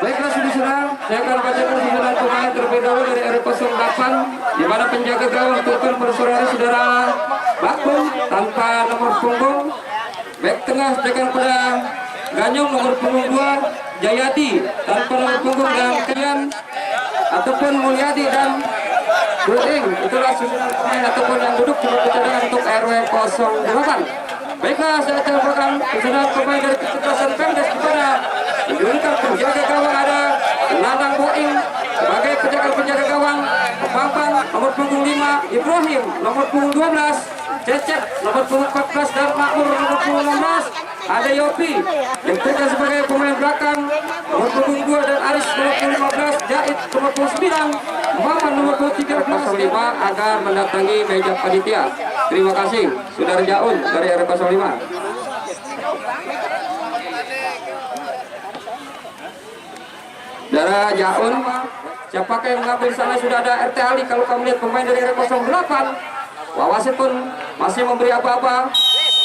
Baiklah saudara, saya akan bacakan susunan pemain terlebih dahulu dari R08 di mana penjaga gawang Tutul bersaudara Bakung tanpa nomor punggung. Back tengah sedangkan pada Ganyong nomor punggung 2, Jayadi tanpa nomor punggung dan Kian ataupun Mulyadi dan Buing. Itulah susunan pemain ataupun yang duduk di cadangan untuk RW 08. Baiklah, saya cobakan susunan pemain dari kesebelasan Pemdes di mana menurunkan penjaga gawang ada Nanang Boing sebagai penjaga gawang, Bambang nomor punggung 5, Ibrahim nomor punggung 12, Cecep nomor punggung 14 dan Makmur nomor punggung 16. Ada Yopi yang terjadi sebagai pemain belakang nomor punggung 2 dan Aris nomor punggung 15, Jait nomor punggung 9, Muhammad nomor punggung 13 agar mendatangi meja panitia. Terima kasih, Saudara Jaun dari R05. Saudara Jaun, siapakah yang mengambil di sana? Sudah ada RT Ali. Kalau kamu lihat pemain dari R08, wasit pun masih memberi apa-apa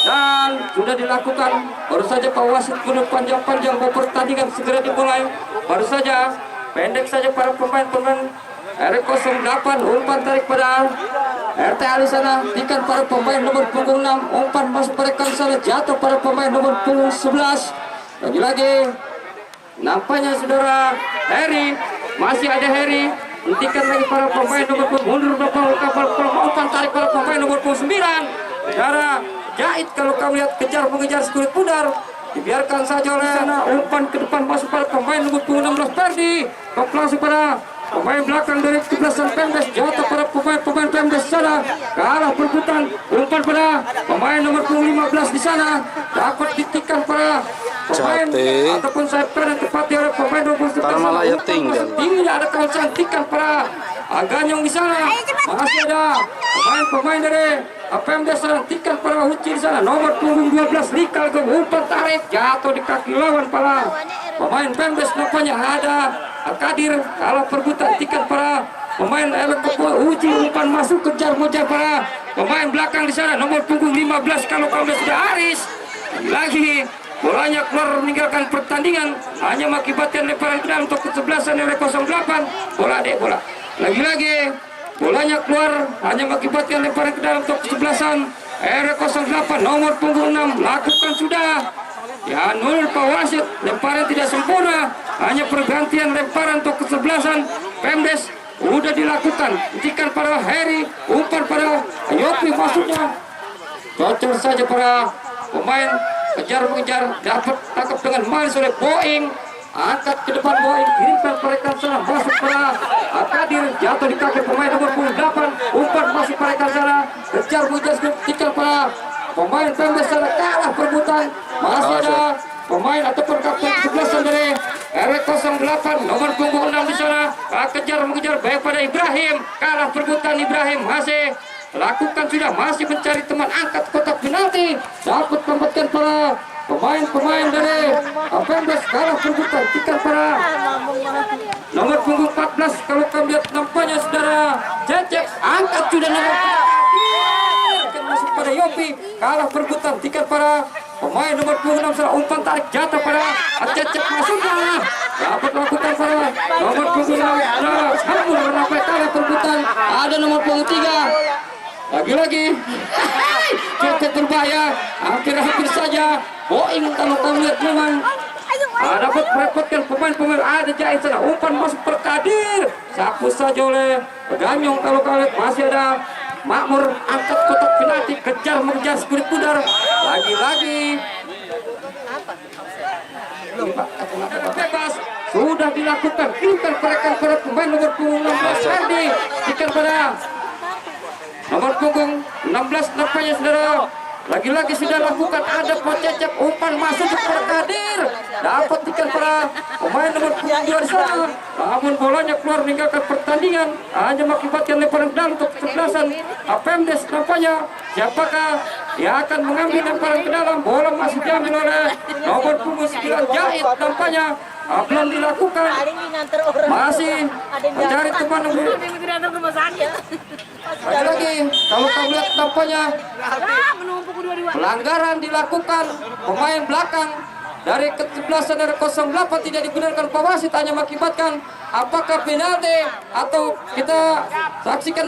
dan sudah dilakukan. Baru saja Pak Wasit pun panjang-panjang mau pertandingan segera dimulai. Baru saja pendek saja para pemain-pemain R08 umpan tarik pada RT Ali sana, ikan para pemain nomor punggung 6 umpan masuk pada sana, jatuh para pemain nomor punggung 11. Lagi-lagi nampaknya saudara Heri, masih ada Heri, hentikan lagi para pemain nomor punggung mundur umpan tarik para pemain nomor punggung 9. Saudara Jait, kalau kamu lihat mengejar sekulit pudar, dibiarkan saja oleh sana, umpan ke depan masuk pada pemain nomor punggung 16 Ferdi, langsung pada pemain belakang dari kesebelasan Pemdes, jatuh pada pemain Pemdes sana, kalah perebutan, umpan pada pemain nomor punggung 15 di sana, dapat ditikan pada pemain ataupun sayap kanan tepati oleh pemain nomor 11. Tinggi ada kawasan tikan pada Ganyong di sana, masih ada pemain dari Pemdes sana, tikan pada Huci di sana, nomor punggung 12 Rikal ke umpan tarik, jatuh di kaki lawan para pemain Pemdes. Nampaknya ada Kadir, kalau perebutan tiket para pemain Uji, umpan masuk kejar mengejar para pemain belakang di sana, nomor punggung 15 kalau Pemdes sudah Aris. Lagi bolanya keluar meninggalkan pertandingan, hanya mengakibatkan lemparan ke dalam untuk kesebelasan oleh 08. Bola. Lagi-lagi bolanya keluar, hanya mengakibatkan lemparan ke dalam untuk kesebelasan R08 nomor punggung 6. Lakukan sudah ya, nul Pak Wasit, lemparan tidak sempurna, hanya pergantian lemparan untuk kesebelasan Pemdes sudah dilakukan. Hentikan pada Heri, umpan pada Yopi masuknya, cocok saja para pemain kejar mengejar, dapat tangkap dengan manis oleh Boeing, angkat ke depan Boeing, kirimkan pada sana, masuk pada Kadir, jatuh di kaki pemain nomor 8, umpan masuk pada sana, kejar mengejar, hentikan pada pemain Pemdes sana, kalah perebutan. Masih ada pemain ataupun kapten kesebelasan dari R08 nomor punggung 6 di sana, kejar mengejar baik pada Ibrahim, kalah perebutan Ibrahim, masih lakukan sudah, masih mencari teman angkat kotak penalti, dapat tempatkan para pemain dari Pemdes, kalah perebutan tikan para nomor punggung 14. Kalau kami lihat nampaknya saudara Cecep, angkat sudah nomor masuk pada Yopi, kalah perebutan tiket para pemain nomor punggung 6 salah, umpan tarik jatuh pada Cecep, masuknya dapat lakukan para nomor punggung 6 sambung sampai kalah perebutan. Ada nomor punggung 3 lagi-lagi Cecep berbahaya, hampir saja Boeing kalau kamu lihat memang dapat merepotkan pemain ada Jait sana, umpan masuk Kadir, sapu saja oleh Ganyong. Kalau kamu lihat masih ada Makmur, angkat kotak penalti, kejar mengejar sekulit pudar, lagi-lagi bebas sudah dilakukan, kirimkan pada pemain nomor punggung 16 Ferdi, ikan pada nomor punggung 16 nampaknya saudara. Lagi-lagi sudah lakukan, ada Cecep, umpan masuk kepada Kadir, dapat ikan pada pemain nomor punggung 2 di sana, namun bolanya keluar meninggalkan pertandingan, hanya mengakibatkan lemparan dalam untuk kesebelasan Pemdes. Nampaknya siapakah yang akan mengambil lemparan ke dalam, bola masih diambil oleh nomor punggung 9 Jait. Nampaknya belum dilakukan, masih mencari teman lagi. Kalau kamu lihat nampaknya pelanggaran dilakukan pemain belakang dari kesebelasan dari 08 tidak dibenarkan Pak wasit, hanya mengakibatkan apakah penalti atau kita saksikan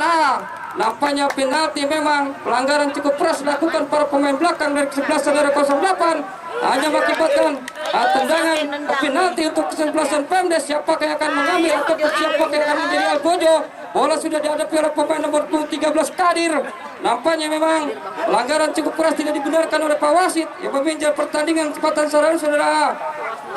nampaknya penalti. Memang pelanggaran cukup keras dilakukan para pemain belakang dari kesebelasan dari 08, hanya mengakibatkan tendangan penalti untuk kesebelasan Pemdes. Siapakah yang akan mengambil atau siapakah yang akan menjadi Algojo? Bola sudah dihadapi oleh pemain nomor 13 Kadir. Nampaknya memang pelanggaran cukup keras tidak dibenarkan oleh Pak wasit yang meminjam pertandingan kesempatan saudara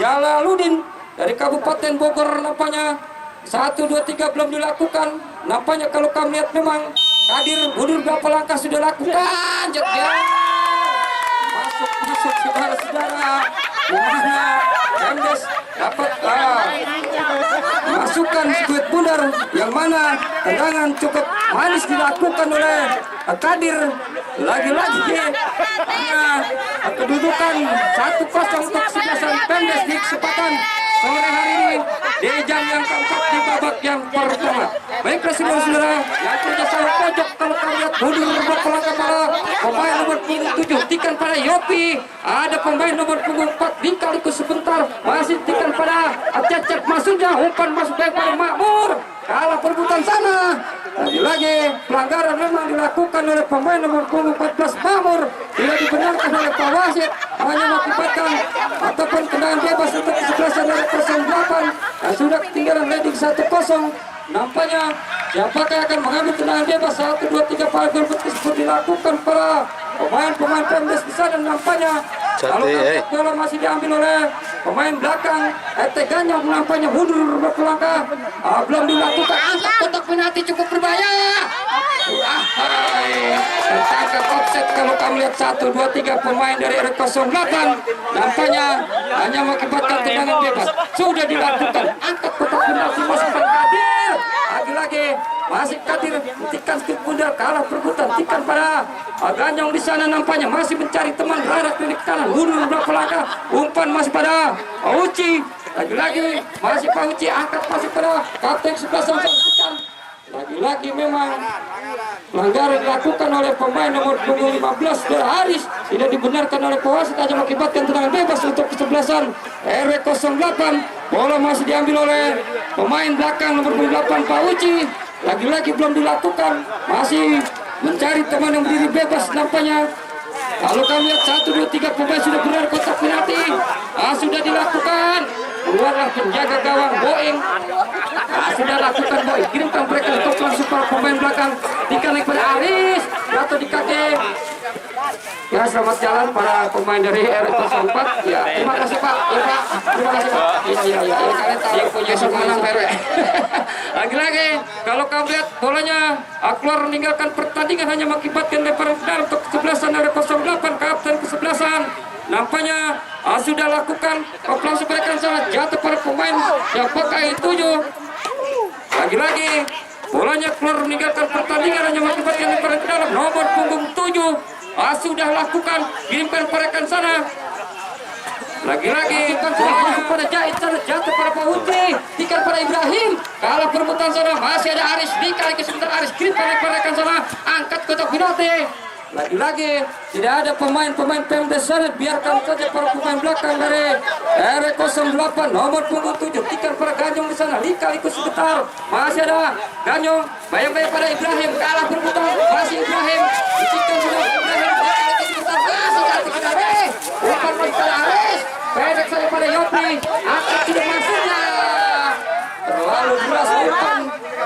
Jalaluddin dari Kabupaten Bogor. Nampaknya 1, 2, 3 belum dilakukan. Nampaknya kalau kami lihat memang Kadir mundur berapa langkah sudah lakukan. Masuk saudara-saudara, dimana Pemdes dapat masukkan skuad bundar, yang mana tendangan cukup manis dilakukan oleh Kadir. Lagi-lagi kedudukan 1-0 untuk kesebelasan Pemdes di kesempatan sore hari ini di jam yang keempat di babak yang pertama. Baiklah saudara-saudara, yang kerjasama pojok kalau kami lihat mundur beberapa langkah para pemain nomor punggung 7 tikan pada Yopi, ada pemain nomor punggung 4 Dikalikus sebentar masih tikan pada Cecep Masunda, umpan masuk baik pada Makmur, kalah perebutan sana. Lagi-lagi pelanggaran memang dilakukan oleh pemain nomor punggung 14 Makmur, tidak dibenarkan oleh Pak wasit, hanya mengakibatkan ataupun tendangan bebas untuk kesebelasan dari 08 yang sudah ketinggalan leading 1-0. Nampaknya siapakah akan mengambil tendangan bebas? 1, 2, 3 para gol tersebut dilakukan para pemain Pemdes di sana. Nampaknya kalau bola masih diambil oleh pemain belakang Ganyong, nampaknya mundur beberapa langkah, belum dilakukan. Angkat kotak penalti cukup berbahaya, tertangkap offset. Kalau kami lihat 1, 2, 3 pemain dari R08 nampaknya hanya mengakibatkan tendangan bebas sudah dilakukan. Angkat kotak penalti masuk Kadir, lagi-lagi masih Kadir hentikan skuad bundar, kalah perebutan tikan pada Ganyong di sana. Nampaknya masih mencari teman berada di kanan, mundur beberapa langkah, umpan masih pada Uci. Lagi-lagi masih Pak Uci, angkat masih pada kapten 11. Lagi-lagi memang pelanggaran dilakukan oleh pemain nomor punggung 15 Haris, tidak dibenarkan oleh Pak wasit, hanya mengakibatkan tendangan bebas untuk kesebelasan RW08. Bola masih diambil oleh pemain belakang nomor 8 Pak Uci. Lagi-lagi belum dilakukan, masih mencari teman yang berdiri bebas. Nampaknya kalau kami lihat 1, 2, 3 pemain sudah benar kotak penalti, sudah dilakukan. Keluarlah penjaga gawang Boeing, sudah lakukan Boeing, kirimkan mereka untuk langsung para pemain belakang. Tikan kepada Aris, jatuh di kaki. Ya, selamat jalan para pemain dari R04. Ya, terima kasih Pak. Ya Pak, terima kasih Pak. Iya. Kalian tahu punya menang RW. Lagi-lagi kalau kamu lihat bolanya keluar meninggalkan pertandingan, hanya mengakibatkan lemparan final untuk kesebelasan dari 08 kapten kesebelasan. Nampaknya sudah lakukan langsung mereka sangat jatuh pada pemain yang pakai 7. Lagi-lagi bolanya keluar meninggalkan pertandingan, hanya mengakibatkan lemparan ke dalam nomor punggung 7. Sudah lakukan, kirimkan perekan sana. Lagi-lagi pada Jahit sana, jatuh pada Pak Uci, tikan pada Ibrahim, kalah perebutan sana. Masih ada Aris, dikali sebentar Aris, kirimkan perekan sana, angkat kotak penalti. Lagi-lagi tidak ada pemain-pemain Pemdes sana, biarkan saja para pemain belakang dari R08 nomor punggung 7 tikan pada Ganyong di sana, dikali sebentar. Masih ada Ganyong, bayang-bayang pada Ibrahim, kalah perebutan. Masih Ibrahim, ditikan sudah Ibrahim, dikali sebentar. Masih jatuh ke Aris, bukan masih pada Aris, pendek saja pada Yopi, angkat sudah masuknya. Terlalu keras umpan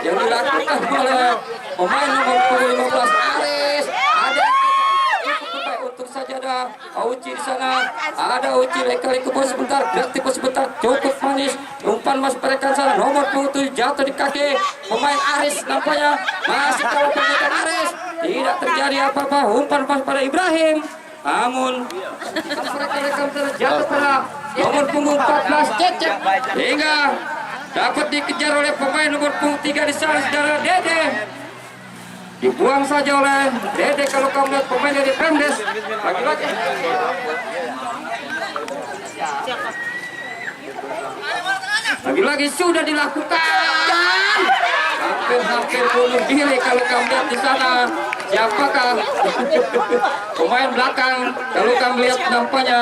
yang dilakukan oleh pemain nomor punggung 15 Aris. Saja ada Uci di sana, ada Uci lekali ke bawah sebentar, gratis sebentar, cukup manis, umpan masuk perekan sana, nomor 27 jatuh di kaki pemain Aris. Nampaknya masih kalau perekan Aris, tidak terjadi apa-apa, umpan masuk pada Ibrahim. Namun rekan-rekan jatuh pada nomor punggung 14 Cecep, hingga dapat dikejar oleh pemain nomor punggung 3 di sana, saudara Dede. Dibuang saja oleh Dede kalau kamu lihat pemain dari Pemdes. Lagi-lagi sudah dilakukan. Hampir bunuh diri kalau kamu lihat di sana. Siapakah pemain belakang? Kalau kamu lihat nampaknya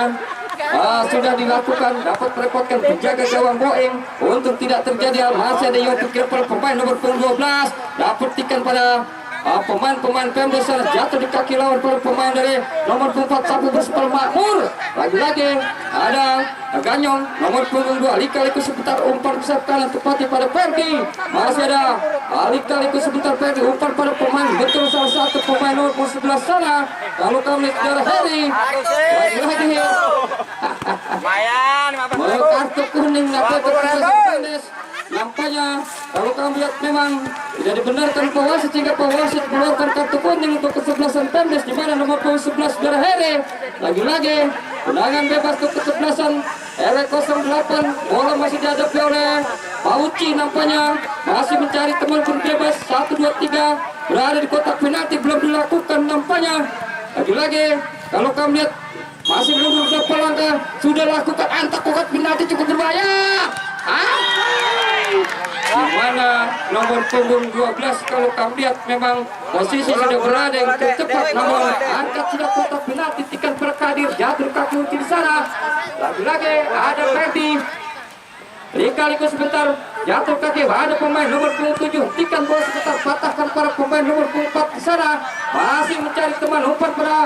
sudah dilakukan, dapat merepotkan penjaga gawang Boeing untuk tidak terjadi hal. Masih ada Yopi Kirpel, pemain nomor punggung 12 dapat tikan pada pemain Pemda sana, jatuh di kaki lawan para pemain dari nomor 4 Sapu Berspal Makmur. Lagi-lagi ada Ganyong nomor punggung 2, lika-liku sebentar umpan besar kanan tepatnya pada Ferdi. Masih ada lika-liku sebentar Ferdi, umpan pada pemain betul salah satu pemain nomor 11 sana. Kalau kami saudara Heri lagi-lagi kartu kuning nampaknya kalau kami lihat memang tidak dibenarkan pewasit sehingga pewasit keluarkan kartu kuning untuk kesebelasan Pemdes, di mana nomor 11 saudara Heri lagi-lagi tendangan bebas untuk kesebelasan RW08. Bola masih dihadapi oleh Pauci, nampaknya masih mencari teman berbebas 1, 2, 3 berada di kotak penalti, belum dilakukan nampaknya. Lagi-lagi kalau kami lihat masih belum beberapa langkah sudah lakukan antak kotak penalti cukup berbahaya. Di mana nomor punggung 12 kalau kami lihat memang posisi sudah berada yang tercepat, namun angkat sudah kotak penalti tikan Perkadir jatuh kaki Uci di sana. Lagi-lagi ada Ferdi, lika-liku sebentar jatuh kaki, ada pemain nomor punggung 7 tikan bola sebentar patahkan para pemain nomor punggung 4 di sana, masih mencari teman umpan pada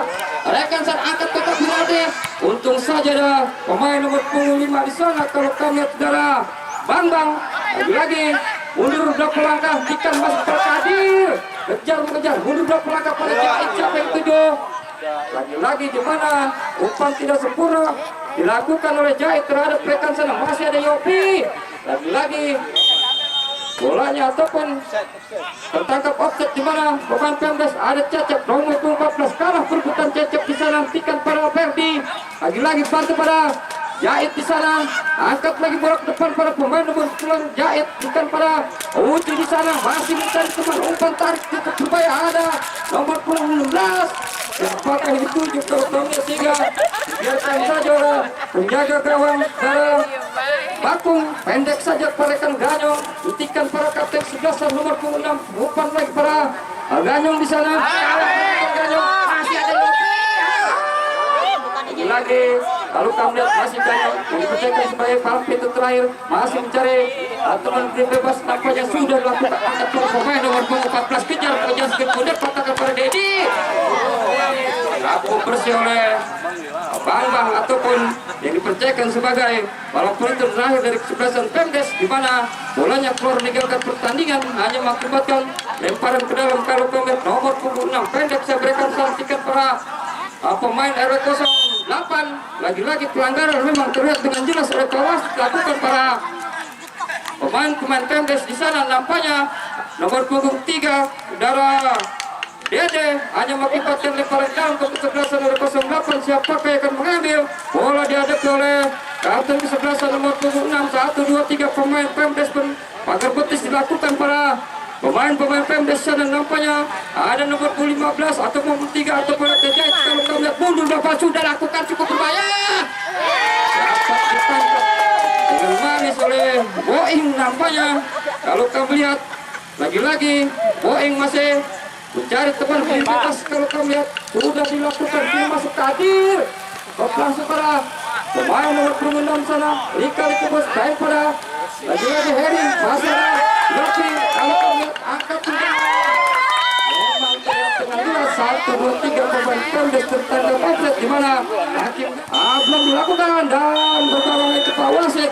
rekan sana, angkat kotak penalti. Untung saja ada pemain nomor punggung 5 di sana kalau kami lihat saudara Bambang. Lagi-lagi mundur beberapa langkah, tikan masuk Perkadir, kejar mengejar, mundur beberapa langkah pada Jahit siapa yang 7. Lagi-lagi di mana umpan tidak sempurna dilakukan oleh Jahit terhadap rekan sana, masih ada Yopi. Lagi-lagi bolanya ataupun tertangkap offset di mana pemain Pemdes ada Cecep nomor 14 kalah perebutan Cecep di sana, tikan pada Ferdi. Lagi-lagi bantu pada Jahit di sana, angkat lagi bola ke depan para pemain nomor 10 Jahit, bukan pada Uci di sana, masih mencari teman umpan tarik cukup berbahaya, ada nomor 16. Apakah ditunjuk ke nomor 3? Biarkan saja orang penjaga gawang dari Bakung, pendek saja parekan Ganyong, ditikan para kapten 11 nomor 6, umpan lagi para Ganyong di sana. Ganyong masih ada lagi. Lalu kami lihat masih Ganyong dipercayai sebagai palang pintu terakhir, masih mencari teman bebas, nampaknya sudah dilakukan angkat pemain nomor 14, kejar kemudian patahkan pada Dedi. Aku bersih oleh Bambang ataupun yang dipercayakan sebagai palang pintu terakhir dari kesebelasan Pemdes, di mana bolanya keluar meninggalkan pertandingan hanya mengakibatkan lemparan ke dalam. Kalau pemain nomor 6 pendek saya berikan santikan para pemain RW08. Lagi-lagi pelanggaran memang terlihat dengan jelas oleh kawas dilakukan para pemain Pemdes di sana. Nampaknya nomor punggung 3 saudara Dede hanya mengakibatkan lemparan dalam ke kesebelasan RW08. Siapakah yang akan mengambil bola dihadapi oleh kapten kesebelasan nomor punggung 6. 1, 2, 3 pemain Pemdes pun pagar betis dilakukan para pemain Pemdes sana. Nampaknya ada nomor 15 atau nomor 3 atau bola Jahit. Kalau kau lihat mundur Bapak sudah lakukan cukup berbahaya, dapat ditangkap dengan manis oleh Boeing. Nampaknya kalau kau lihat lagi-lagi Boeing masih mencari teman bebas. Kalau kau lihat sudah dilakukan, dia masuk Kadir langsung pada pemain nomor 6 sana, lika-liku bos baik pada lagi-lagi Heri, masih ada Yopi. Kalau kau lihat angkat sudah memang terlihat dengan jelas 1, 2, 3 pemain Pemdes tertangkap offset, di mana hakim belum dilakukan dan bertarung itu Pak Wasit.